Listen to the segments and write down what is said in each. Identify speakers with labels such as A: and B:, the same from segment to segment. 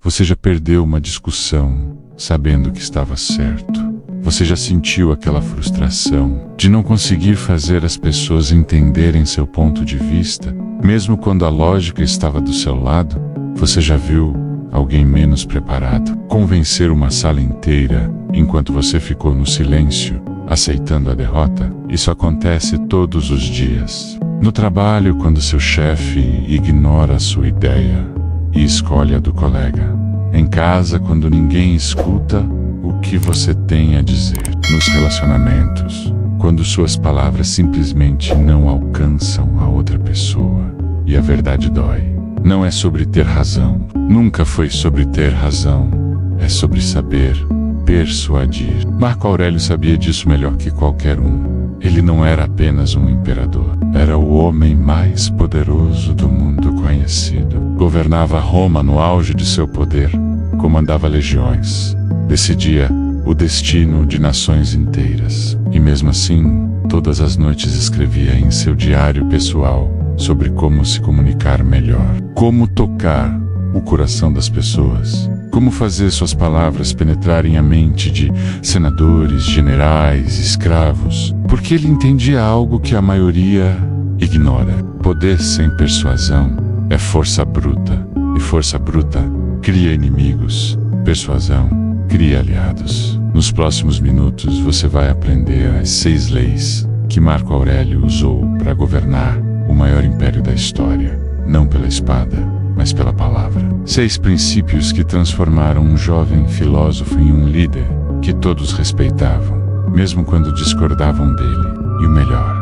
A: Você já perdeu uma discussão sabendo que estava certo. Você já sentiu aquela frustração de não conseguir fazer as pessoas entenderem seu ponto de vista, mesmo quando a lógica estava do seu lado? Você já viu alguém menos preparado convencer uma sala inteira enquanto você ficou no silêncio, aceitando a derrota? Isso acontece todos os dias. No trabalho, quando seu chefe ignora a sua ideia e escolhe a do colega. Em casa, quando ninguém escuta o que você tem a dizer. Nos relacionamentos, quando suas palavras simplesmente não alcançam a outra pessoa e a verdade dói. Não é sobre ter razão. Nunca foi sobre ter razão. É sobre saber persuadir. Marco Aurélio sabia disso melhor que qualquer um. Ele não era apenas um imperador. Era o homem mais poderoso do mundo conhecido. Governava Roma no auge de seu poder. Comandava legiões. Decidia o destino de nações inteiras. E mesmo assim, todas as noites escrevia em seu diário pessoal sobre como se comunicar melhor. Como tocar o coração das pessoas. Como fazer suas palavras penetrarem a mente de senadores, generais, escravos. Porque ele entendia algo que a maioria ignora. Poder sem persuasão é força bruta. E força bruta cria inimigos. Persuasão cria aliados. Nos próximos minutos você vai aprender as 6 leis que Marco Aurélio usou para governar o maior império da história. Não pela espada, mas pela palavra. 6 princípios que transformaram um jovem filósofo em um líder que todos respeitavam, mesmo quando discordavam dele. E o melhor,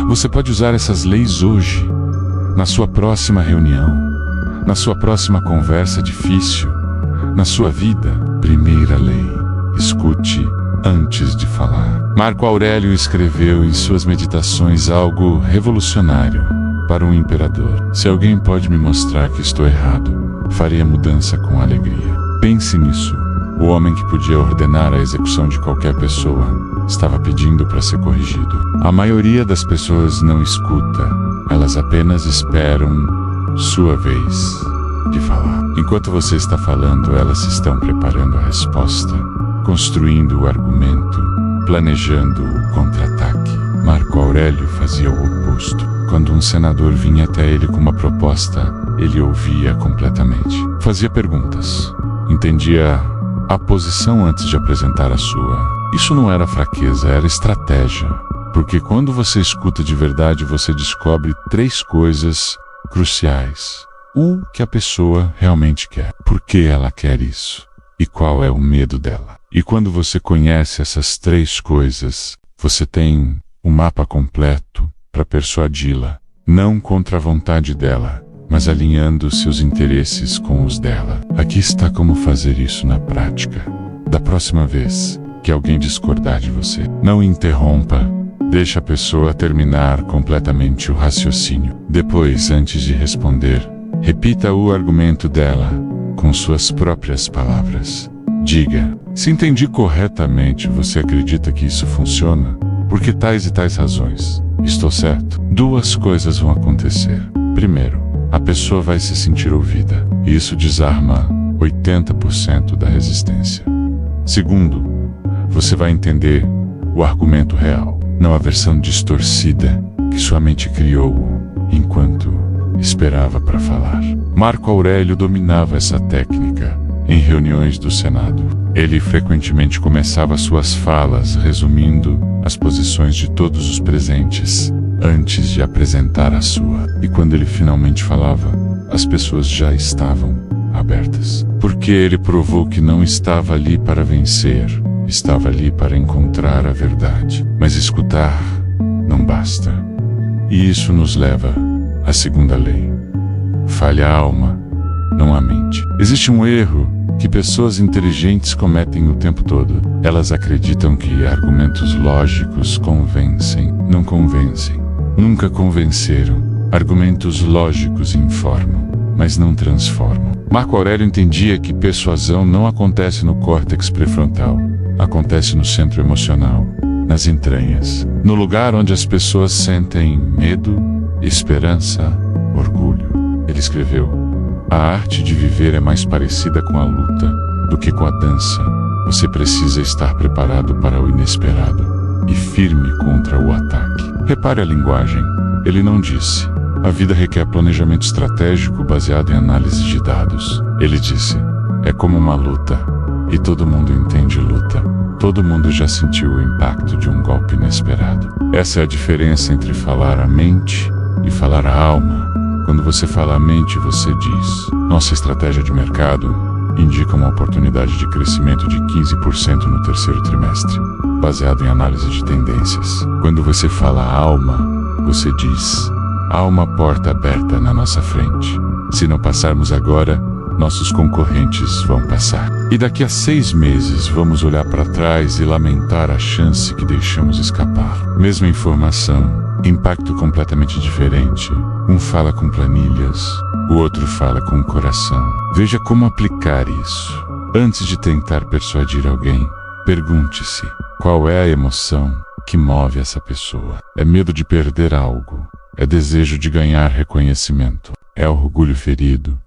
A: você pode usar essas leis hoje, na sua próxima reunião, na sua próxima conversa difícil, na sua vida. Primeira lei: escute antes de falar. Marco Aurélio escreveu em suas meditações algo revolucionário para um imperador. Se alguém pode me mostrar que estou errado, farei a mudança com alegria. Pense nisso. O homem que podia ordenar a execução de qualquer pessoa estava pedindo para ser corrigido. A maioria das pessoas não escuta, elas apenas esperam sua vez de falar. Enquanto você está falando, elas estão preparando a resposta, construindo o argumento, planejando o contra-ataque. Marco Aurélio fazia o oposto. Quando um senador vinha até ele com uma proposta, ele ouvia completamente. Fazia perguntas. Entendia a posição antes de apresentar a sua. Isso não era fraqueza, era estratégia. Porque quando você escuta de verdade, você descobre 3 coisas cruciais. O que a pessoa realmente quer. Por que ela quer isso? E qual é o medo dela? E quando você conhece essas 3 coisas, você tem um mapa completo para persuadi-la, não contra a vontade dela, mas alinhando seus interesses com os dela. Aqui está como fazer isso na prática. Da próxima vez que alguém discordar de você, não interrompa. Deixe a pessoa terminar completamente o raciocínio. Depois, antes de responder, repita o argumento dela com suas próprias palavras. Diga: se entendi corretamente, você acredita que isso funciona? Por que tais e tais razões? Estou certo? 2 coisas vão acontecer. Primeiro, a pessoa vai se sentir ouvida, e isso desarma 80% da resistência. Segundo, você vai entender o argumento real, não a versão distorcida que sua mente criou enquanto esperava para falar. Marco Aurélio dominava essa técnica em reuniões do Senado. Ele frequentemente começava suas falas resumindo as posições de todos os presentes antes de apresentar a sua. E quando ele finalmente falava, as pessoas já estavam abertas. Porque ele provou que não estava ali para vencer, estava ali para encontrar a verdade. Mas escutar não basta. E isso nos leva à segunda lei: fale a alma, não a mente. Existe um erro que pessoas inteligentes cometem o tempo todo. Elas acreditam que argumentos lógicos convencem. Não convencem. Nunca convenceram. Argumentos lógicos informam, mas não transformam. Marco Aurélio entendia que persuasão não acontece no córtex pré-frontal. Acontece no centro emocional, nas entranhas. No lugar onde as pessoas sentem medo, esperança, orgulho. Ele escreveu: A arte de viver é mais parecida com a luta do que com a dança. Você precisa estar preparado para o inesperado e firme contra o ataque. Repare a linguagem. Ele não disse: a vida requer planejamento estratégico baseado em análise de dados. Ele disse: é como uma luta. E todo mundo entende luta. Todo mundo já sentiu o impacto de um golpe inesperado. Essa é a diferença entre falar a mente e falar a alma. Quando você fala a mente, você diz: nossa estratégia de mercado indica uma oportunidade de crescimento de 15% no terceiro trimestre, baseado em análise de tendências. Quando você fala a alma, você diz: há uma porta aberta na nossa frente. Se não passarmos agora, nossos concorrentes vão passar. E daqui a 6 meses vamos olhar para trás e lamentar a chance que deixamos escapar. Mesma informação, impacto completamente diferente. Um fala com planilhas, o outro fala com o coração. Veja como aplicar isso. Antes de tentar persuadir alguém, pergunte-se: qual é a emoção que move essa pessoa? É medo de perder algo? É desejo de ganhar reconhecimento? É orgulho ferido?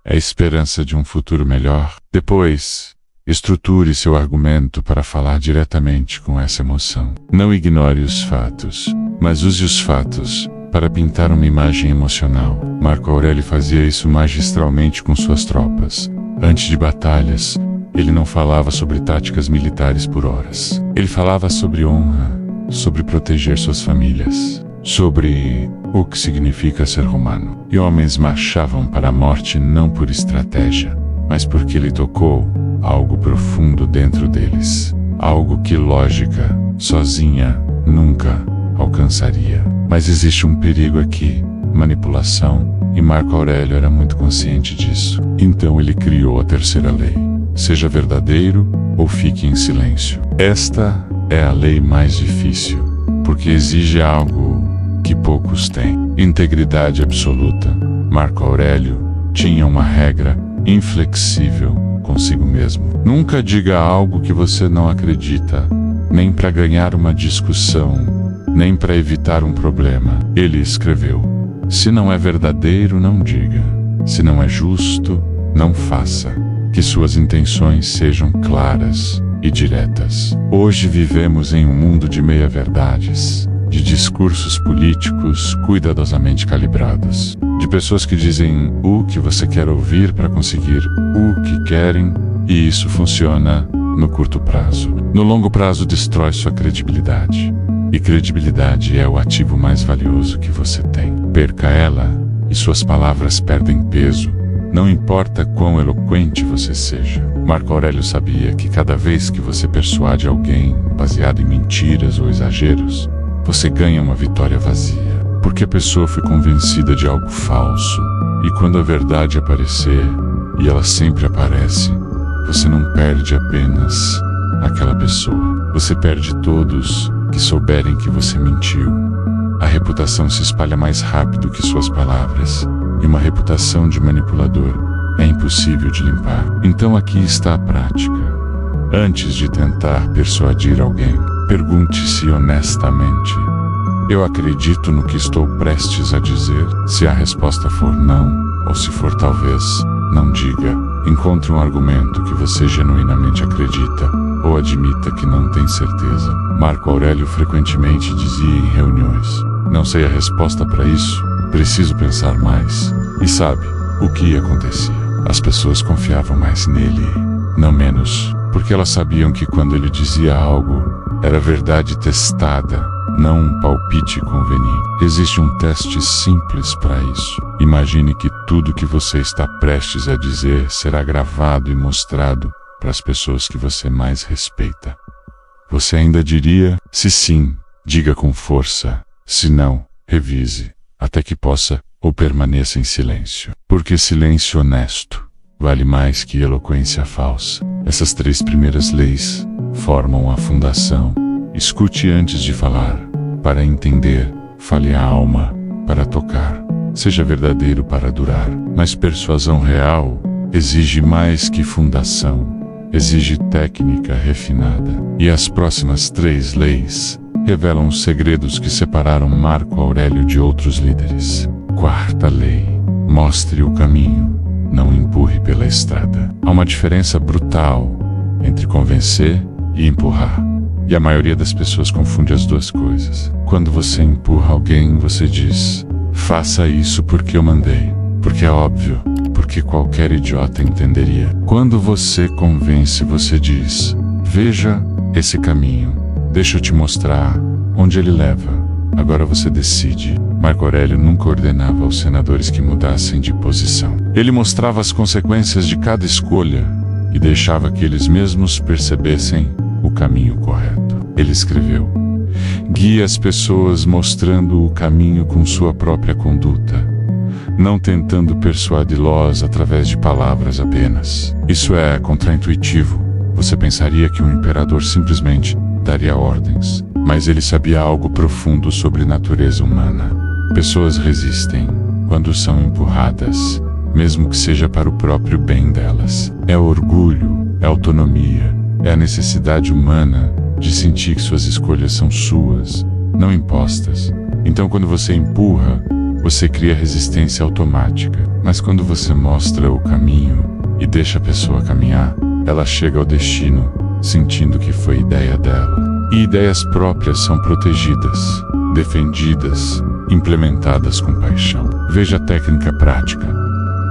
A: É esperança de um futuro melhor? Depois, estruture seu argumento para falar diretamente com essa emoção. Não ignore os fatos, mas use os fatos para pintar uma imagem emocional. Marco Aurélio fazia isso magistralmente com suas tropas. Antes de batalhas, ele não falava sobre táticas militares por horas. Ele falava sobre honra, sobre proteger suas famílias, sobre o que significa ser romano. E homens marchavam para a morte não por estratégia, mas porque ele tocou algo profundo dentro deles. Algo que lógica, sozinha, nunca alcançaria. Mas existe um perigo aqui: manipulação, e Marco Aurélio era muito consciente disso. Então ele criou a terceira lei: seja verdadeiro ou fique em silêncio. Esta é a lei mais difícil, porque exige algo que poucos têm: integridade absoluta. Marco Aurélio tinha uma regra inflexível consigo mesmo: nunca diga algo que você não acredita, nem para ganhar uma discussão, nem para evitar um problema. Ele escreveu: se não é verdadeiro, não diga. Se não é justo, não faça. Que suas intenções sejam claras e diretas. Hoje vivemos em um mundo de meia-verdades, de discursos políticos cuidadosamente calibrados, de pessoas que dizem o que você quer ouvir para conseguir o que querem, e isso funciona no curto prazo. No longo prazo destrói sua credibilidade. E credibilidade é o ativo mais valioso que você tem. Perca ela e suas palavras perdem peso, não importa quão eloquente você seja. Marco Aurélio sabia que cada vez que você persuade alguém baseado em mentiras ou exageros, você ganha uma vitória vazia, porque a pessoa foi convencida de algo falso. E quando a verdade aparecer, e ela sempre aparece, você não perde apenas aquela pessoa, você perde todos que souberem que você mentiu. A reputação se espalha mais rápido que suas palavras, e uma reputação de manipulador é impossível de limpar. Então aqui está a prática. Antes de tentar persuadir alguém, pergunte-se honestamente: eu acredito no que estou prestes a dizer? Se a resposta for não, ou se for talvez, não diga. Encontre um argumento que você genuinamente acredita, ou admita que não tem certeza. Marco Aurélio frequentemente dizia em reuniões: não sei a resposta para isso, preciso pensar mais. E sabe o que acontecia? As pessoas confiavam mais nele, não menos, porque elas sabiam que quando ele dizia algo, era verdade testada, não um palpite conveniente. Existe um teste simples para isso. Imagine que tudo que você está prestes a dizer será gravado e mostrado para as pessoas que você mais respeita. Você ainda diria? Se sim, diga com força. Se não, revise, até que possa ou permaneça em silêncio. Porque silêncio honesto vale mais que eloquência falsa. Essas 3 primeiras leis formam a fundação. Escute antes de falar, para entender. Fale a alma, para tocar. Seja verdadeiro para durar. Mas persuasão real exige mais que fundação. Exige técnica refinada. E as próximas 3 leis revelam os segredos que separaram Marco Aurélio de outros líderes. 4ª lei: mostre o caminho, não empurre pela estrada. Há uma diferença brutal entre convencer e empurrar. E a maioria das pessoas confunde as duas coisas. Quando você empurra alguém, você diz: faça isso porque eu mandei, porque é óbvio, porque qualquer idiota entenderia. Quando você convence, você diz: veja esse caminho, deixa eu te mostrar onde ele leva. Agora você decide. Marco Aurélio nunca ordenava aos senadores que mudassem de posição. Ele mostrava as consequências de cada escolha e deixava que eles mesmos percebessem o caminho correto. Ele escreveu: guie as pessoas mostrando o caminho com sua própria conduta, não tentando persuadi-los através de palavras apenas. Isso é contraintuitivo. Você pensaria que um imperador simplesmente daria ordens, mas ele sabia algo profundo sobre natureza humana. Pessoas resistem quando são empurradas, mesmo que seja para o próprio bem delas. É orgulho, é autonomia, é a necessidade humana de sentir que suas escolhas são suas, não impostas. Então, quando você empurra, você cria resistência automática. Mas quando você mostra o caminho e deixa a pessoa caminhar, ela chega ao destino sentindo que foi ideia dela. E ideias próprias são protegidas, defendidas, implementadas com paixão. Veja a técnica prática.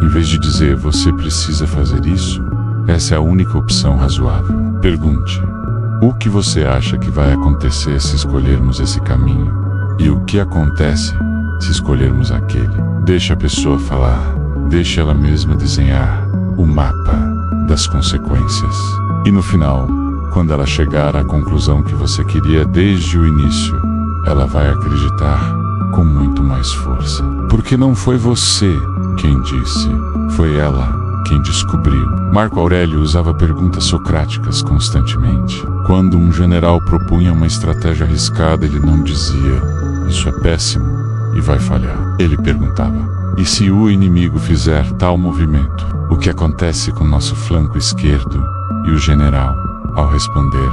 A: Em vez de dizer você precisa fazer isso, essa é a única opção razoável. Pergunte: o que você acha que vai acontecer se escolhermos esse caminho? E o que acontece se escolhermos aquele? Deixe a pessoa falar. Deixe ela mesma desenhar o mapa das consequências. E no final, quando ela chegar à conclusão que você queria desde o início, ela vai acreditar com muito mais força. Porque não foi você quem disse, foi ela quem descobriu. Marco Aurélio usava perguntas socráticas constantemente. Quando um general propunha uma estratégia arriscada, ele não dizia: isso é péssimo e vai falhar. Ele perguntava: e se o inimigo fizer tal movimento? O que acontece com nosso flanco esquerdo? E o general, ao responder,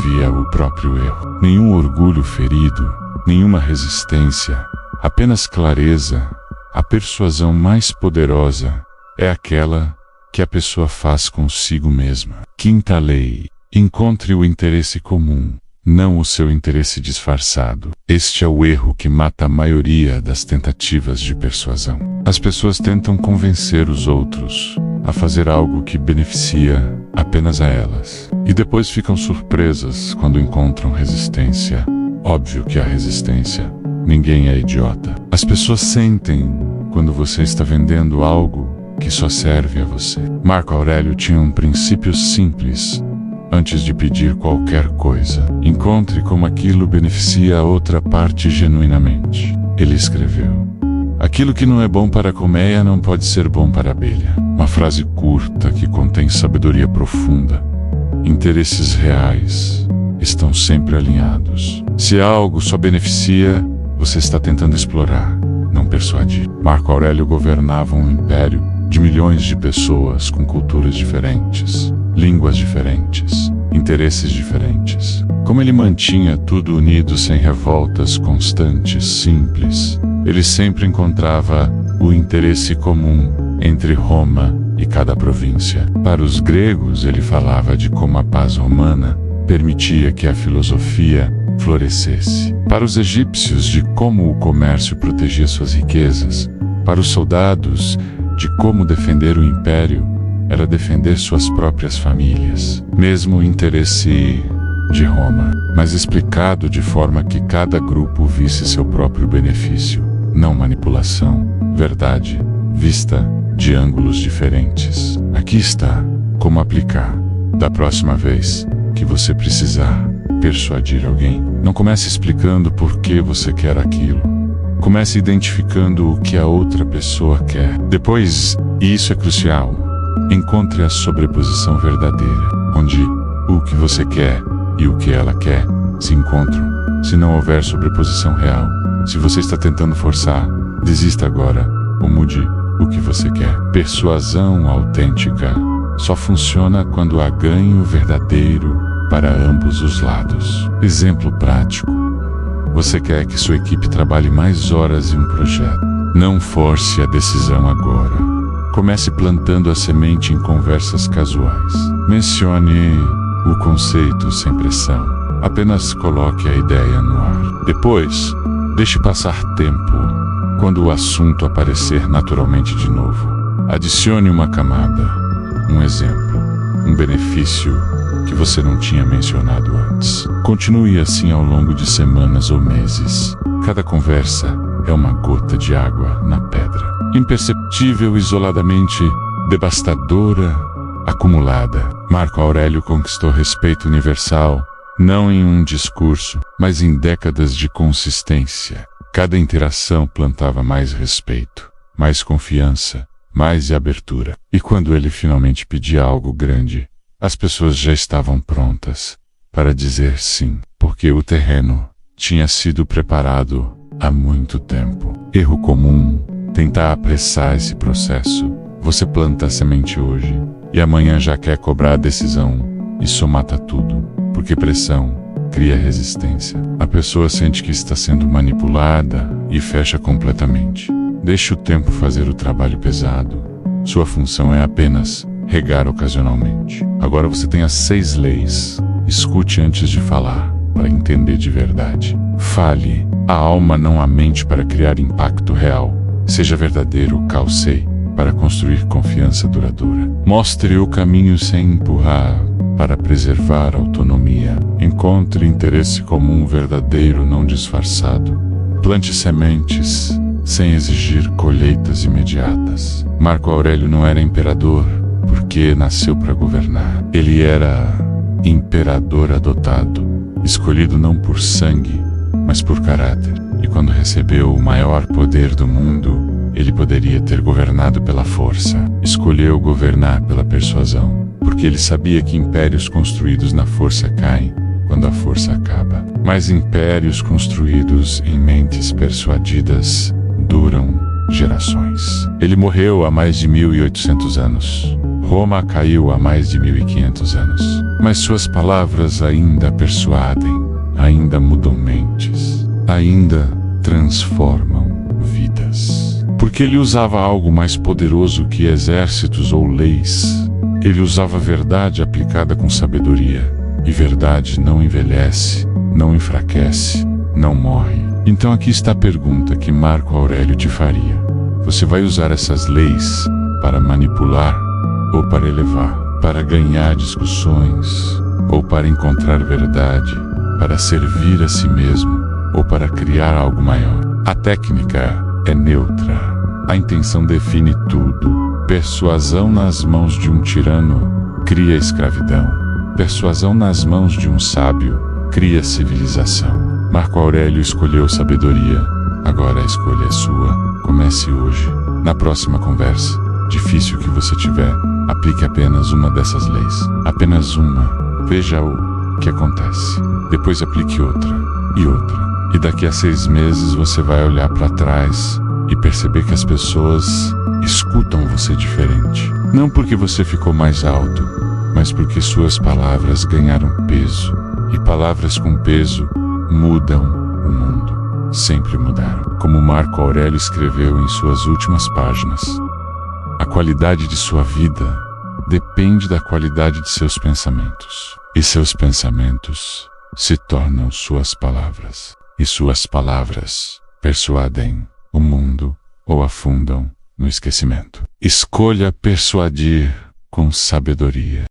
A: via o próprio erro. Nenhum orgulho ferido, nenhuma resistência, apenas clareza. A persuasão mais poderosa é aquela que a pessoa faz consigo mesma. Quinta lei: encontre o interesse comum, não o seu interesse disfarçado. Este é o erro que mata a maioria das tentativas de persuasão. As pessoas tentam convencer os outros a fazer algo que beneficia apenas a elas. E depois ficam surpresas quando encontram resistência. Óbvio que há resistência. Ninguém é idiota. As pessoas sentem quando você está vendendo algo que só serve a você. Marco Aurélio tinha um princípio simples antes de pedir qualquer coisa: encontre como aquilo beneficia a outra parte genuinamente. Ele escreveu: aquilo que não é bom para a colmeia não pode ser bom para a abelha. Uma frase curta que contém sabedoria profunda. Interesses reais estão sempre alinhados. Se algo só beneficia, você está tentando explorar, não persuadir. Marco Aurélio governava um império de milhões de pessoas com culturas diferentes, línguas diferentes, interesses diferentes. Como ele mantinha tudo unido sem revoltas constantes, simples, ele sempre encontrava o interesse comum entre Roma e cada província. Para os gregos, ele falava de como a paz romana permitia que a filosofia florescesse. Para os egípcios, de como o comércio protegia suas riquezas. Para os soldados, de como defender o império era defender suas próprias famílias. Mesmo o interesse de Roma, mas explicado de forma que cada grupo visse seu próprio benefício, não manipulação, verdade, vista de ângulos diferentes. Aqui está como aplicar. Da próxima vez que você precisar persuadir alguém, não comece explicando por que você quer aquilo. Comece identificando o que a outra pessoa quer. Depois, e isso é crucial, encontre a sobreposição verdadeira, onde o que você quer e o que ela quer se encontram. Se não houver sobreposição real, se você está tentando forçar, desista agora ou mude o que você quer. Persuasão autêntica só funciona quando há ganho verdadeiro para ambos os lados. Exemplo prático: você quer que sua equipe trabalhe mais horas em um projeto. Não force a decisão agora. Comece plantando a semente em conversas casuais. Mencione o conceito sem pressão. Apenas coloque a ideia no ar. Depois, deixe passar tempo. Quando o assunto aparecer naturalmente de novo, adicione uma camada, um exemplo, um benefício que você não tinha mencionado antes. Continue assim ao longo de semanas ou meses. Cada conversa é uma gota de água na pedra. Imperceptível isoladamente, devastadora, acumulada. Marco Aurélio conquistou respeito universal, não em um discurso, mas em décadas de consistência. Cada interação plantava mais respeito, mais confiança, mais abertura. E quando ele finalmente pedia algo grande, as pessoas já estavam prontas para dizer sim, porque o terreno tinha sido preparado há muito tempo. Erro comum: tentar apressar esse processo. Você planta a semente hoje e amanhã já quer cobrar a decisão. Isso mata tudo, porque pressão cria resistência. A pessoa sente que está sendo manipulada e fecha completamente. Deixe o tempo fazer o trabalho pesado. Sua função é apenas regar ocasionalmente. Agora você tem as 6 leis. Escute antes de falar, para entender de verdade. Fale a alma, não a mente, para criar impacto real. Seja verdadeiro, calcei, para construir confiança duradoura. Mostre o caminho sem empurrar, para preservar a autonomia. Encontre interesse comum verdadeiro, não disfarçado. Plante sementes, sem exigir colheitas imediatas. Marco Aurélio não era imperador porque nasceu para governar. Ele era imperador adotado, escolhido não por sangue, mas por caráter. E quando recebeu o maior poder do mundo, ele poderia ter governado pela força. Escolheu governar pela persuasão, porque ele sabia que impérios construídos na força caem quando a força acaba. Mas impérios construídos em mentes persuadidas duram gerações. Ele morreu há mais de 1800 anos. Roma caiu há mais de 1500 anos. Mas suas palavras ainda persuadem, ainda mudam mentes, ainda transformam vidas. Porque ele usava algo mais poderoso que exércitos ou leis. Ele usava verdade aplicada com sabedoria. E verdade não envelhece, não enfraquece, não morre. Então aqui está a pergunta que Marco Aurélio te faria. Você vai usar essas leis para manipular ou para elevar? Para ganhar discussões ou para encontrar verdade? Para servir a si mesmo ou para criar algo maior? A técnica é neutra. A intenção define tudo. Persuasão nas mãos de um tirano cria escravidão. Persuasão nas mãos de um sábio cria civilização. Marco Aurélio escolheu sabedoria. Agora a escolha é sua. Comece hoje. Na próxima conversa, difícil que você tiver, aplique apenas uma dessas leis. Apenas uma. Veja o que acontece. Depois aplique outra e outra. E daqui a 6 meses você vai olhar para trás e perceber que as pessoas escutam você diferente. Não porque você ficou mais alto, mas porque suas palavras ganharam peso. E palavras com peso mudam o mundo. Sempre mudaram. Como Marco Aurélio escreveu em suas últimas páginas, a qualidade de sua vida depende da qualidade de seus pensamentos. E seus pensamentos se tornam suas palavras. E suas palavras persuadem o mundo ou afundam no esquecimento. Escolha persuadir com sabedoria.